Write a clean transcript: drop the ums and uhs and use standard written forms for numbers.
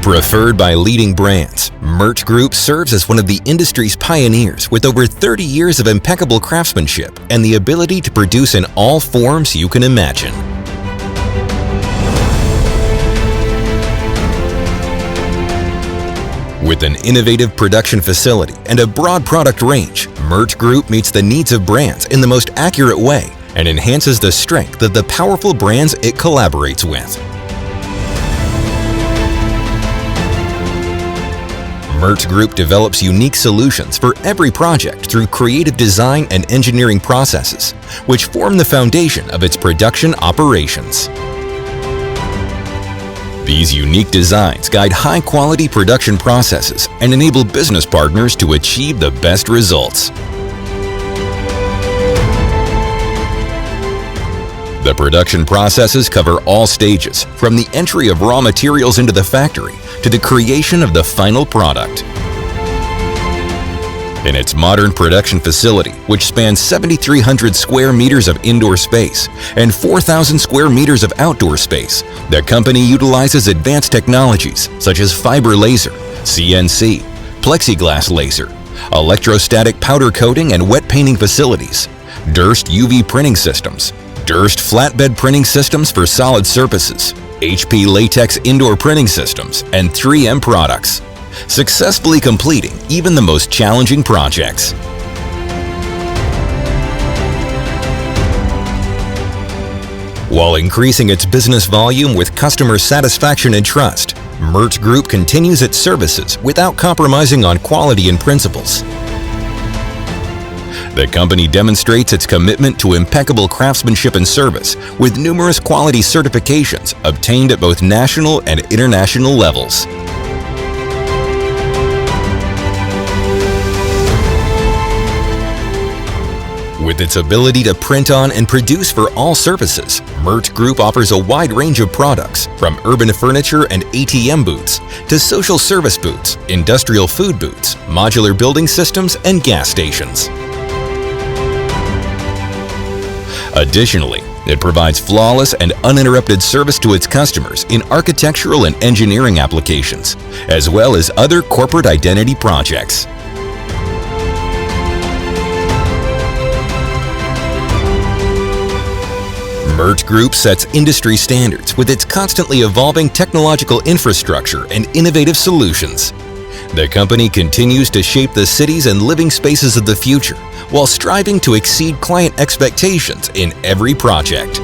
Preferred by leading brands, Mert Group serves as one of the industry's pioneers with over 30 years of impeccable craftsmanship and the ability to produce in all forms you can imagine. With an innovative production facility and a broad product range, Mert Group meets the needs of brands in the most accurate way and enhances the strength of the powerful brands it collaborates with. Mert Group develops unique solutions for every project through creative design and engineering processes, which form the foundation of its production operations. These unique designs guide high-quality production processes and enable business partners to achieve the best results. The production processes cover all stages, from the entry of raw materials into the factory to the creation of the final product. In its modern production facility, which spans 7,300 square meters of indoor space and 4,000 square meters of outdoor space, the company utilizes advanced technologies such as fiber laser, CNC, plexiglass laser, electrostatic powder coating and wet painting facilities, DURST UV printing systems, DURST Flatbed printing systems for solid surfaces, HP Latex indoor printing systems, and 3M products, successfully completing even the most challenging projects. While increasing its business volume with customer satisfaction and trust, Mert Group continues its services without compromising on quality and principles. The company demonstrates its commitment to impeccable craftsmanship and service with numerous quality certifications obtained at both national and international levels. With its ability to print on and produce for all surfaces, Mert Group offers a wide range of products, from urban furniture and ATM booths to social service booths, industrial food booths, modular building systems, and gas stations. Additionally, it provides flawless and uninterrupted service to its customers in architectural and engineering applications, as well as other corporate identity projects. Mert Group sets industry standards with its constantly evolving technological infrastructure and innovative solutions. The company continues to shape the cities and living spaces of the future while striving to exceed client expectations in every project.